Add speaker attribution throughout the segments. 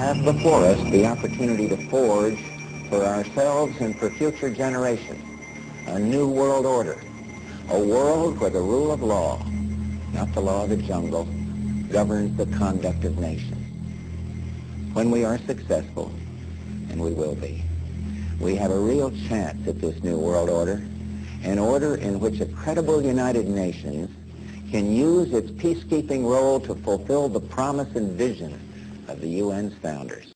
Speaker 1: have before us the opportunity to forge for ourselves and for future generations a new world order, a world where the rule of law, not the law of the jungle, governs the conduct of nations. When we are successful, and we will be, we have a real chance at this new world order, an order in which a credible United Nations can use its peacekeeping role to fulfill the promise and vision of the UN's founders.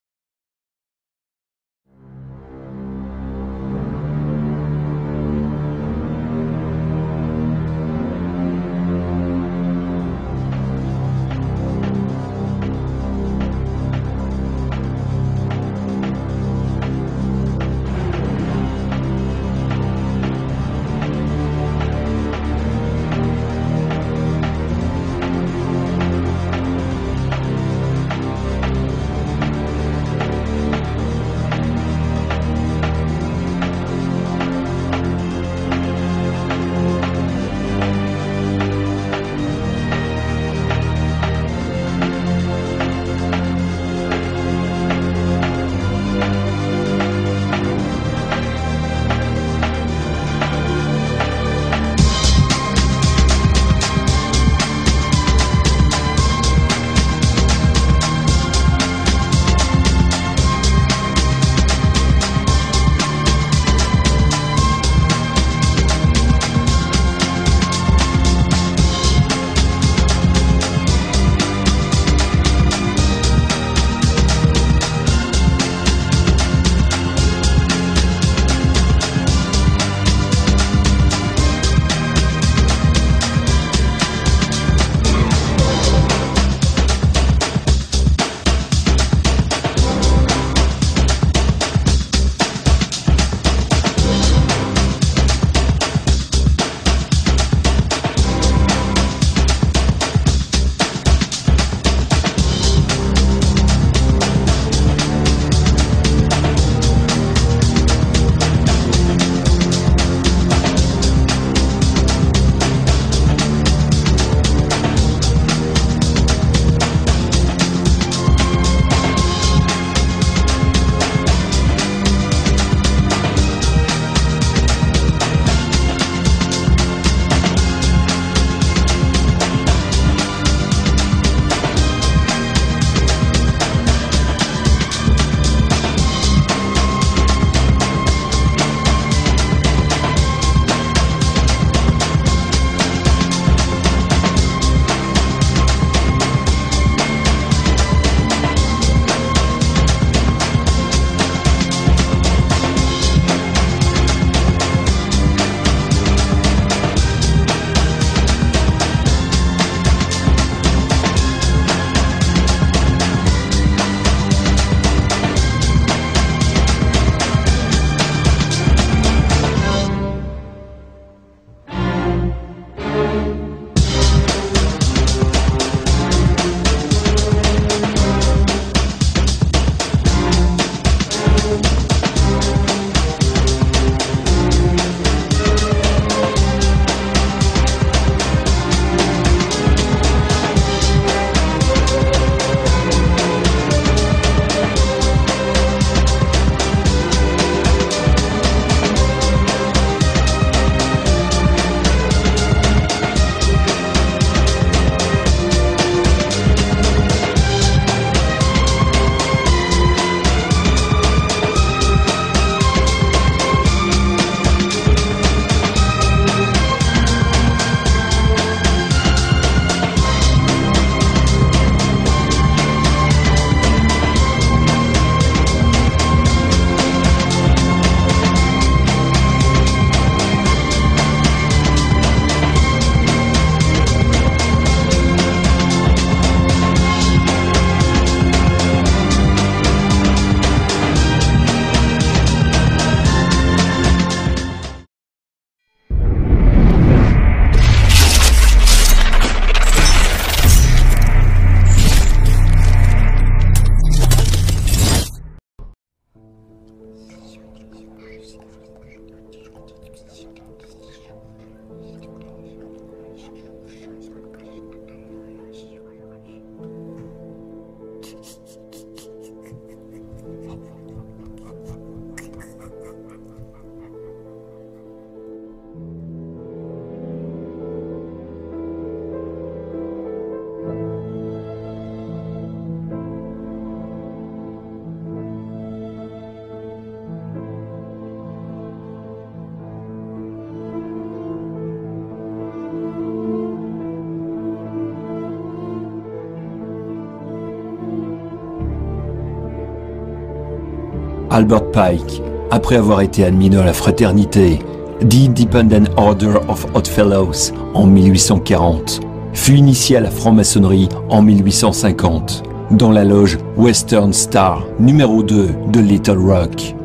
Speaker 2: Albert Pike, après avoir été admis dans la fraternité The Independent Order of Odd Fellows en 1840, fut initié à la franc-maçonnerie en 1850, dans la loge Western Star numéro 2 de Little Rock.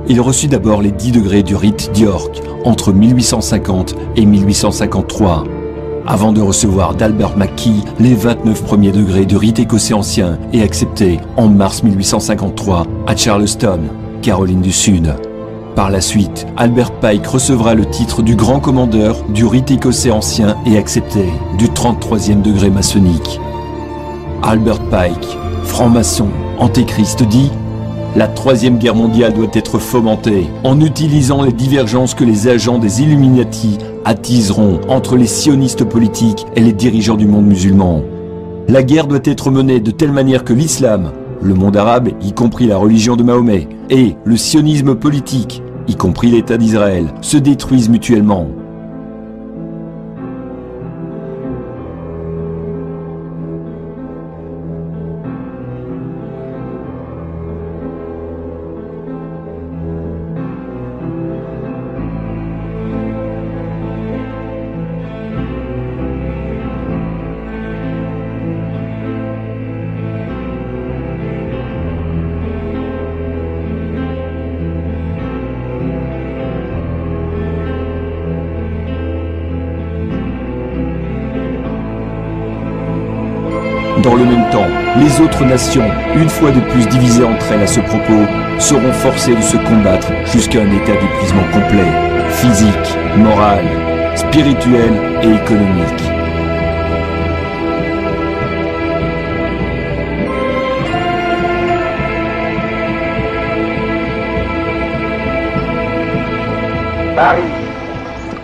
Speaker 2: Il reçut d'abord les 10 degrés du rite d'York entre 1850 et 1853, avant de recevoir d'Albert McKee les 29 premiers degrés du rite écossais ancien et accepté en mars 1853 à Charleston, Caroline du Sud. Par la suite, Albert Pike recevra le titre du grand commandeur du rite écossais ancien et accepté du 33e degré maçonnique. Albert Pike, franc-maçon, antéchrist, dit: la Troisième Guerre mondiale doit être fomentée en utilisant les divergences que les agents des Illuminati attiseront entre les sionistes politiques et les dirigeants du monde musulman. La guerre doit être menée de telle manière que l'islam, le monde arabe, y compris la religion de Mahomet, et le sionisme politique, y compris l'État d'Israël, se détruisent mutuellement. Dans le même temps, les autres nations, une fois de plus divisées entre elles à ce propos, seront forcées de se combattre jusqu'à un état d'épuisement complet, physique, moral, spirituel et économique.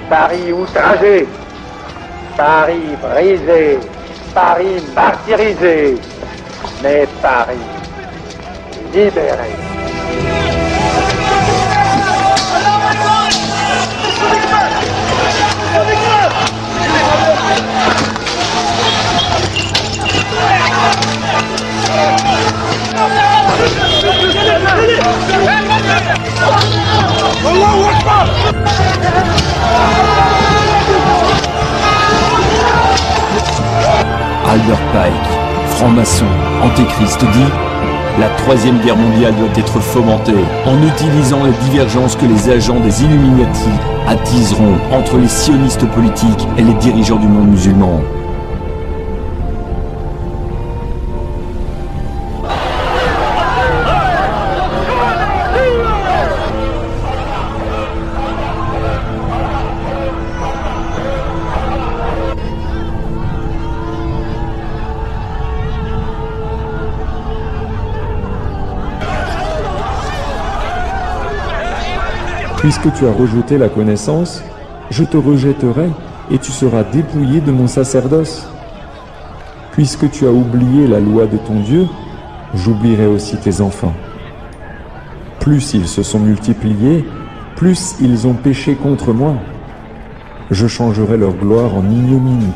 Speaker 3: Paris outragé, Paris brisé, Paris martyrisé, mais Paris libéré.
Speaker 2: Albert Pike, franc-maçon, antéchrist, dit: la Troisième Guerre mondiale doit être fomentée en utilisant les divergences que les agents des Illuminati attiseront entre les sionistes politiques et les dirigeants du monde musulman.
Speaker 4: Puisque tu as rejeté la connaissance, je te rejetterai et tu seras dépouillé de mon sacerdoce. Puisque tu as oublié la loi de ton Dieu, j'oublierai aussi tes enfants. Plus ils se sont multipliés, plus ils ont péché contre moi. Je changerai leur gloire en ignominie.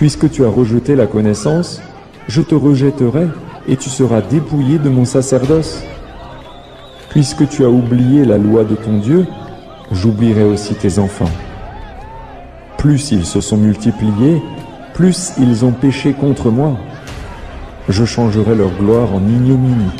Speaker 4: Puisque tu as rejeté la connaissance, je te rejetterai et tu seras dépouillé de mon sacerdoce. Puisque tu as oublié la loi de ton Dieu, j'oublierai aussi tes enfants. Plus ils se sont multipliés, plus ils ont péché contre moi. Je changerai leur gloire en ignominie.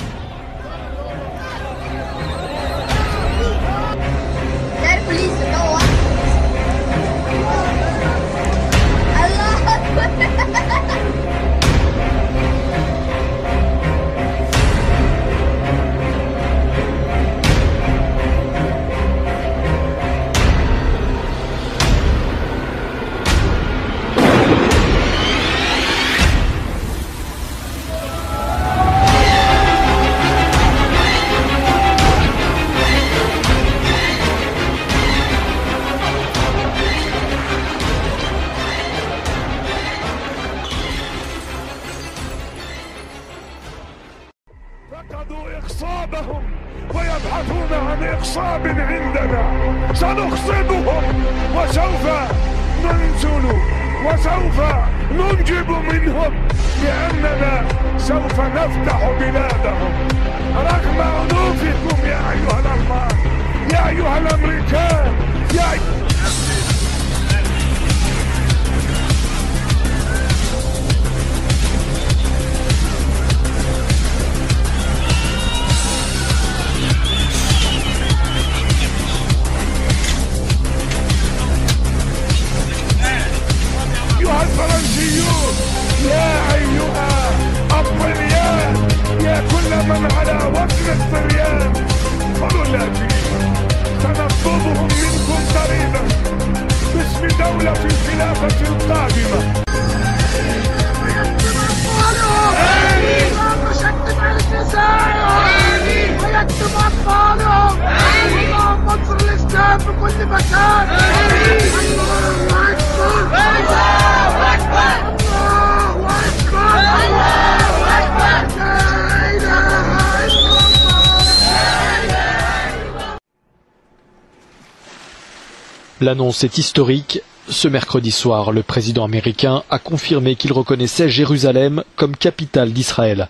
Speaker 5: L'annonce est historique. Ce mercredi soir, le président américain a confirmé qu'il reconnaissait Jérusalem comme capitale d'Israël.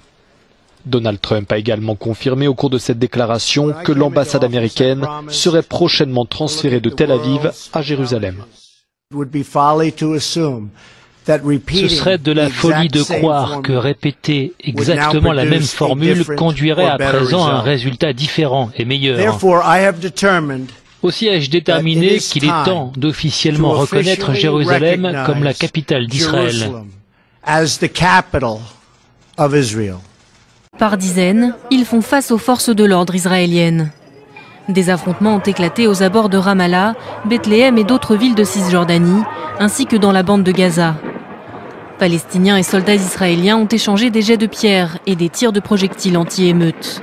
Speaker 5: Donald Trump a également confirmé au cours de cette déclaration que l'ambassade américaine serait prochainement transférée de Tel Aviv à Jérusalem.
Speaker 6: Ce serait de la folie de croire que répéter exactement la même formule conduirait à présent à un résultat différent et meilleur. Aussi ai-je déterminé qu'il est temps d'officiellement reconnaître Jérusalem comme la capitale d'Israël.
Speaker 7: Par dizaines, ils font face aux forces de l'ordre israéliennes. Des affrontements ont éclaté aux abords de Ramallah, Bethléem et d'autres villes de Cisjordanie, ainsi que dans la bande de Gaza. Palestiniens et soldats israéliens ont échangé des jets de pierre et des tirs de projectiles anti-émeutes.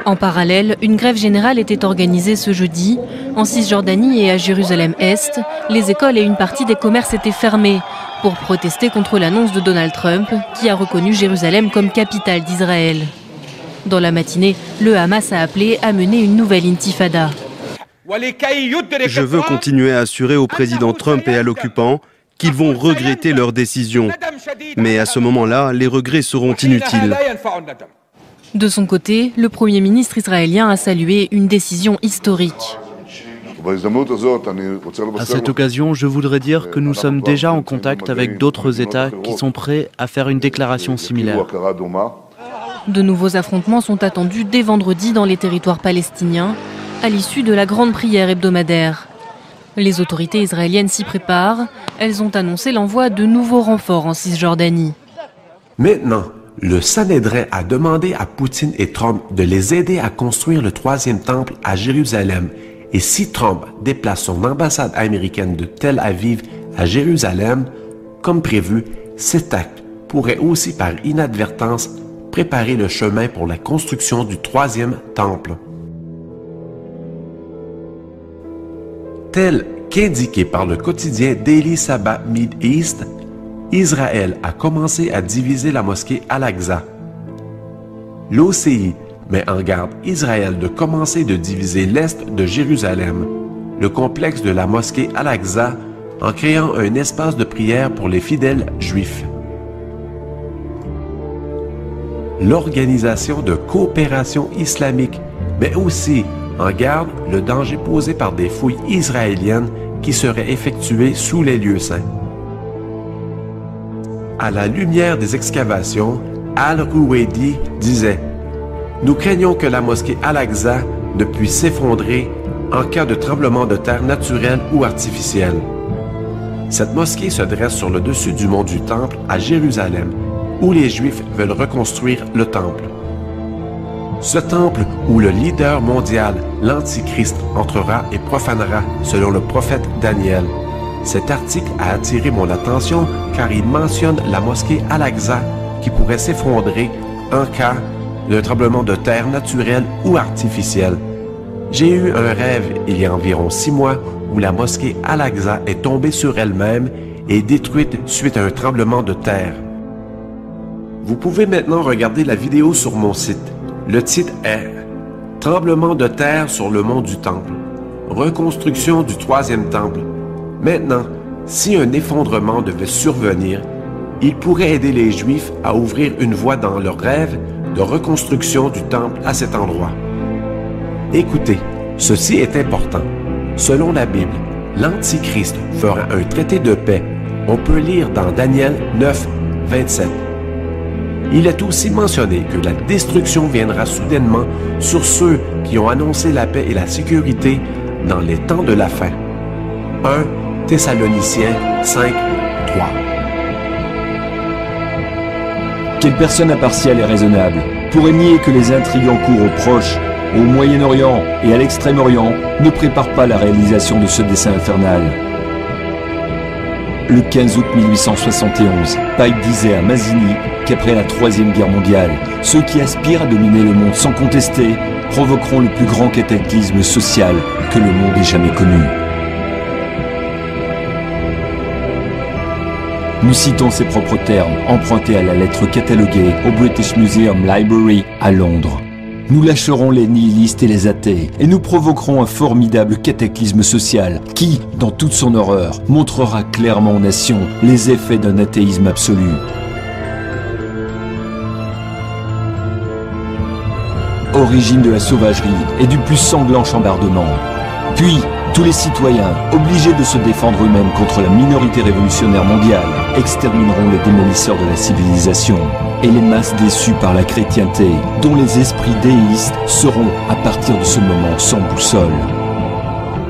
Speaker 7: En parallèle, une grève générale était organisée ce jeudi. En Cisjordanie et à Jérusalem-Est, les écoles et une partie des commerces étaient fermés pour protester contre l'annonce de Donald Trump, qui a reconnu Jérusalem comme capitale d'Israël. Dans la matinée, le Hamas a appelé à mener une nouvelle intifada.
Speaker 8: Je veux continuer à assurer au président Trump et à l'occupant qu'ils vont regretter leur décision. Mais à ce moment-là, les regrets seront inutiles.
Speaker 7: De son côté, le Premier ministre israélien a salué une décision historique.
Speaker 9: À cette occasion, je voudrais dire que nous sommes déjà en contact avec d'autres États qui sont prêts à faire une déclaration similaire.
Speaker 7: De nouveaux affrontements sont attendus dès vendredi dans les territoires palestiniens, à l'issue de la grande prière hebdomadaire. Les autorités israéliennes s'y préparent. Elles ont annoncé l'envoi de nouveaux renforts en Cisjordanie.
Speaker 10: Maintenant, le Sanhédrin a demandé à Poutine et Trump de les aider à construire le troisième temple à Jérusalem. Et si Trump déplace son ambassade américaine de Tel Aviv à Jérusalem, comme prévu, cet acte pourrait aussi par inadvertance préparer le chemin pour la construction du troisième temple. Tel qu'indiqué par le quotidien Daily Sabbath Mid-East, Israël a commencé à diviser la mosquée Al-Aqsa. L'OCI met en garde Israël de commencer de diviser l'est de Jérusalem. Le complexe de la mosquée Al-Aqsa en créant un espace de prière pour les fidèles juifs. L'organisation de coopération islamique met aussi en garde le danger posé par des fouilles israéliennes qui seraient effectuées sous les lieux saints. À la lumière des excavations, Al-Ruwaidi disait « Nous craignons que la mosquée Al-Aqsa ne puisse s'effondrer en cas de tremblement de terre naturel ou artificiel. » Cette mosquée se dresse sur le dessus du mont du Temple à Jérusalem, où les Juifs veulent reconstruire le Temple. Ce temple où le leader mondial, l'Antichrist, entrera et profanera, selon le prophète Daniel. Cet article a attiré mon attention car il mentionne la mosquée Al-Aqsa qui pourrait s'effondrer en cas d'un tremblement de terre naturel ou artificiel. J'ai eu un rêve il y a environ 6 mois où la mosquée Al-Aqsa est tombée sur elle-même et détruite suite à un tremblement de terre. Vous pouvez maintenant regarder la vidéo sur mon site. Le titre est « Tremblement de terre sur le mont du Temple. Reconstruction du 3e temple. » Maintenant, si un effondrement devait survenir, il pourrait aider les Juifs à ouvrir une voie dans leur rêve de reconstruction du temple à cet endroit. Écoutez, ceci est important. Selon la Bible, l'Antichrist fera un traité de paix. On peut lire dans Daniel 9, 27. Il est aussi mentionné que la destruction viendra soudainement sur ceux qui ont annoncé la paix et la sécurité dans les temps de la fin. 1 Thessaloniciens 5, 3.
Speaker 2: Quelle personne impartiale et raisonnable pourrait nier que les intrigues en cours au Proche, au Moyen-Orient et à l'Extrême-Orient ne préparent pas la réalisation de ce dessein infernal? Le 15 août 1871, Pike disait à Mazzini qu'après la Troisième Guerre mondiale, ceux qui aspirent à dominer le monde sans contester provoqueront le plus grand cataclysme social que le monde ait jamais connu. Nous citons ses propres termes, empruntés à la lettre cataloguée au British Museum Library à Londres. Nous lâcherons les nihilistes et les athées, et nous provoquerons un formidable cataclysme social qui, dans toute son horreur, montrera clairement aux nations les effets d'un athéisme absolu. Origine de la sauvagerie et du plus sanglant chambardement. Puis, tous les citoyens, obligés de se défendre eux-mêmes contre la minorité révolutionnaire mondiale, extermineront les démolisseurs de la civilisation et les masses déçues par la chrétienté, dont les esprits déistes seront, à partir de ce moment, sans boussole.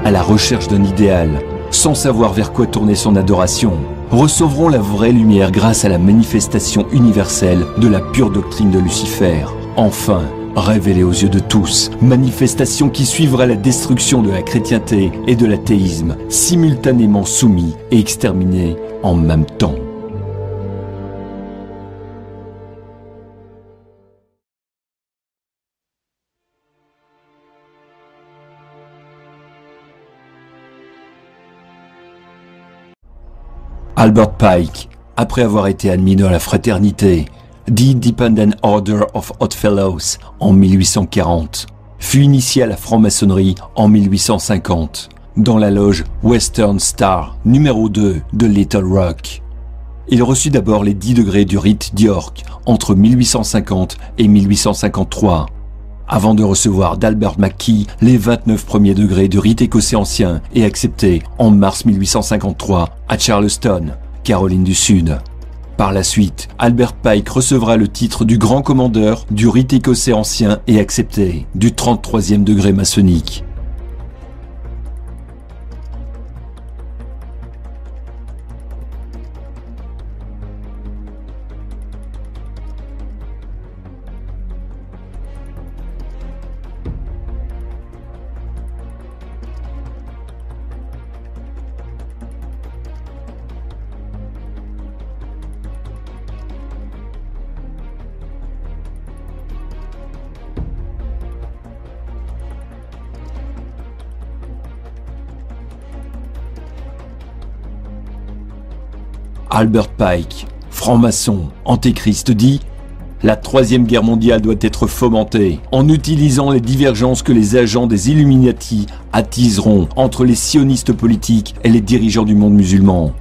Speaker 2: À la recherche d'un idéal, sans savoir vers quoi tourner son adoration, recevront la vraie lumière grâce à la manifestation universelle de la pure doctrine de Lucifer. Enfin, révélée aux yeux de tous, manifestation qui suivra la destruction de la chrétienté et de l'athéisme, simultanément soumis et exterminés en même temps. Albert Pike, après avoir été admis dans la fraternité, The Independent Order of Odd Fellows en 1840, fut initié à la franc-maçonnerie en 1850, dans la loge Western Star, numéro 2 de Little Rock. Il reçut d'abord les 10 degrés du rite d'York entre 1850 et 1853, avant de recevoir d'Albert McKee les 29 premiers degrés du rite écossais ancien et accepté en mars 1853 à Charleston, Caroline du Sud. Par la suite, Albert Pike recevra le titre du grand commandeur du rite écossais ancien et accepté du 33e degré maçonnique. Albert Pike, franc-maçon, antéchrist, dit « La Troisième Guerre mondiale doit être fomentée en utilisant les divergences que les agents des Illuminati attiseront entre les sionistes politiques et les dirigeants du monde musulman.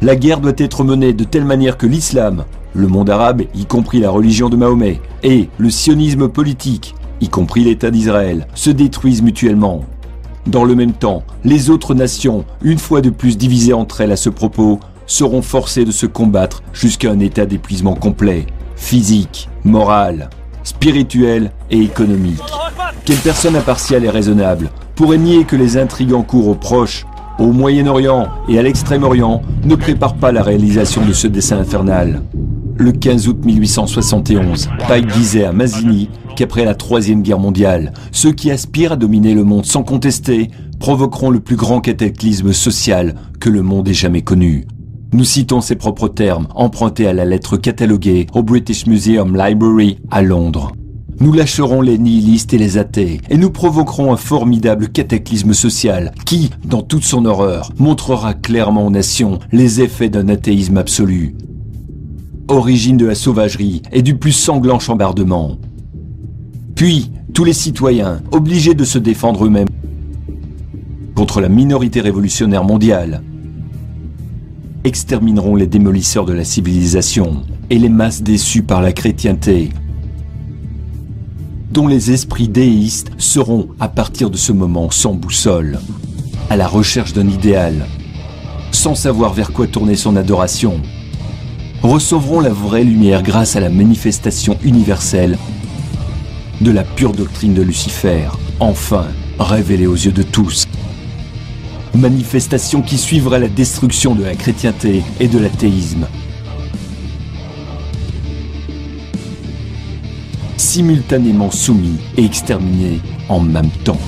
Speaker 2: La guerre doit être menée de telle manière que l'islam, le monde arabe, y compris la religion de Mahomet, et le sionisme politique, y compris l'État d'Israël, se détruisent mutuellement. Dans le même temps, les autres nations, une fois de plus divisées entre elles à ce propos, seront forcées de se combattre jusqu'à un état d'épuisement complet, physique, moral, spirituel et économique. Quelle personne impartiale et raisonnable pourrait nier que les intrigues en cours au Proche, au Moyen-Orient et à l'Extrême-Orient ne préparent pas la réalisation de ce dessein infernal? Le 15 août 1871, Pike disait à Mazzini qu'après la Troisième Guerre mondiale, ceux qui aspirent à dominer le monde sans contester provoqueront le plus grand cataclysme social que le monde ait jamais connu. Nous citons ses propres termes, empruntés à la lettre cataloguée au British Museum Library à Londres. Nous lâcherons les nihilistes et les athées, et nous provoquerons un formidable cataclysme social qui, dans toute son horreur, montrera clairement aux nations les effets d'un athéisme absolu. Origine de la sauvagerie et du plus sanglant chambardement. Puis, tous les citoyens, obligés de se défendre eux-mêmes contre la minorité révolutionnaire mondiale, extermineront les démolisseurs de la civilisation et les masses déçues par la chrétienté, dont les esprits déistes seront, à partir de ce moment, sans boussole, à la recherche d'un idéal, sans savoir vers quoi tourner son adoration, recevront la vraie lumière grâce à la manifestation universelle de la pure doctrine de Lucifer, enfin révélée aux yeux de tous. Manifestation qui suivra la destruction de la chrétienté et de l'athéisme. Simultanément soumis et exterminés en même temps.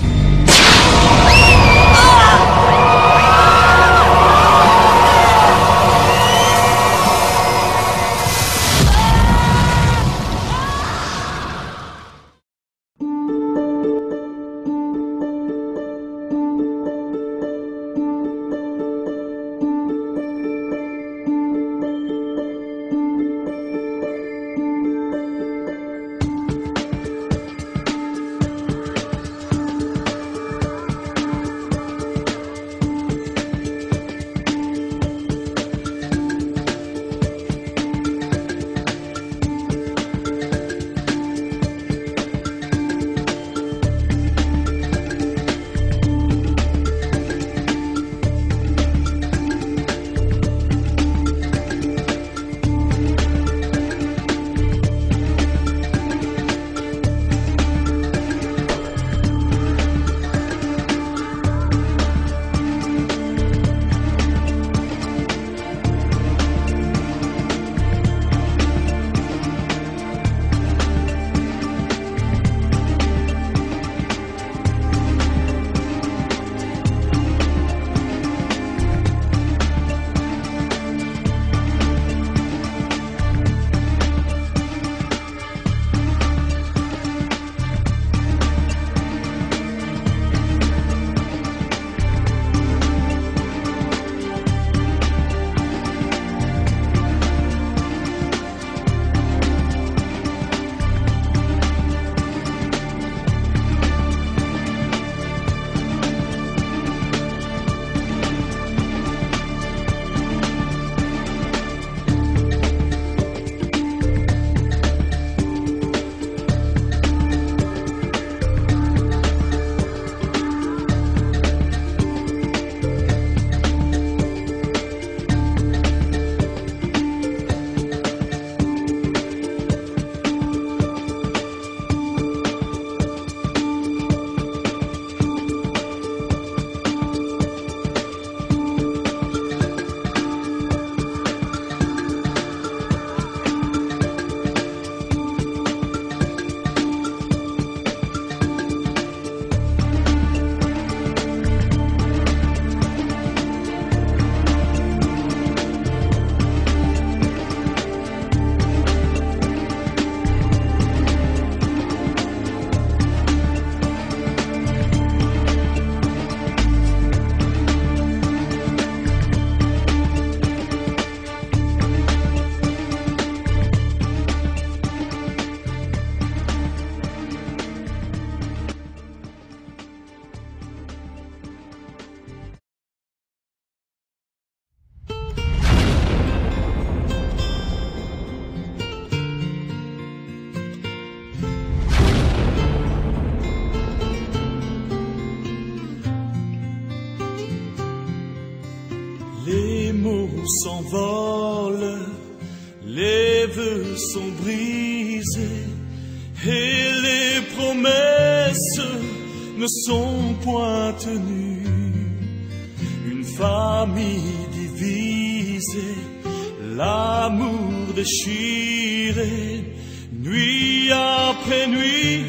Speaker 11: s'envole, les vœux sont brisés et les promesses ne sont point tenues. Une famille divisée, l'amour déchiré, nuit après nuit,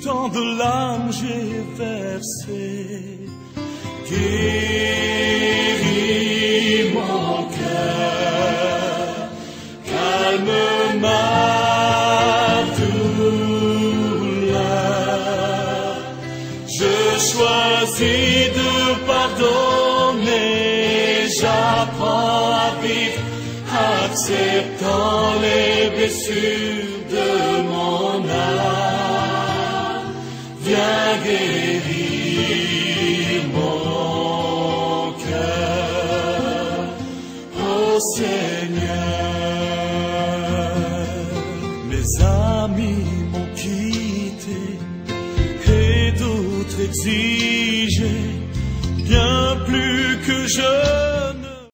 Speaker 11: tant de larmes j'ai versé. Guéris mon cœur, calme ma douleur. Je choisis de pardonner, j'apprends à vivre, acceptant les blessures de mon âme. Viens guérir mon cœur, ô Seigneur. Mes amis m'ont quitté et d'autres exigé bien plus que je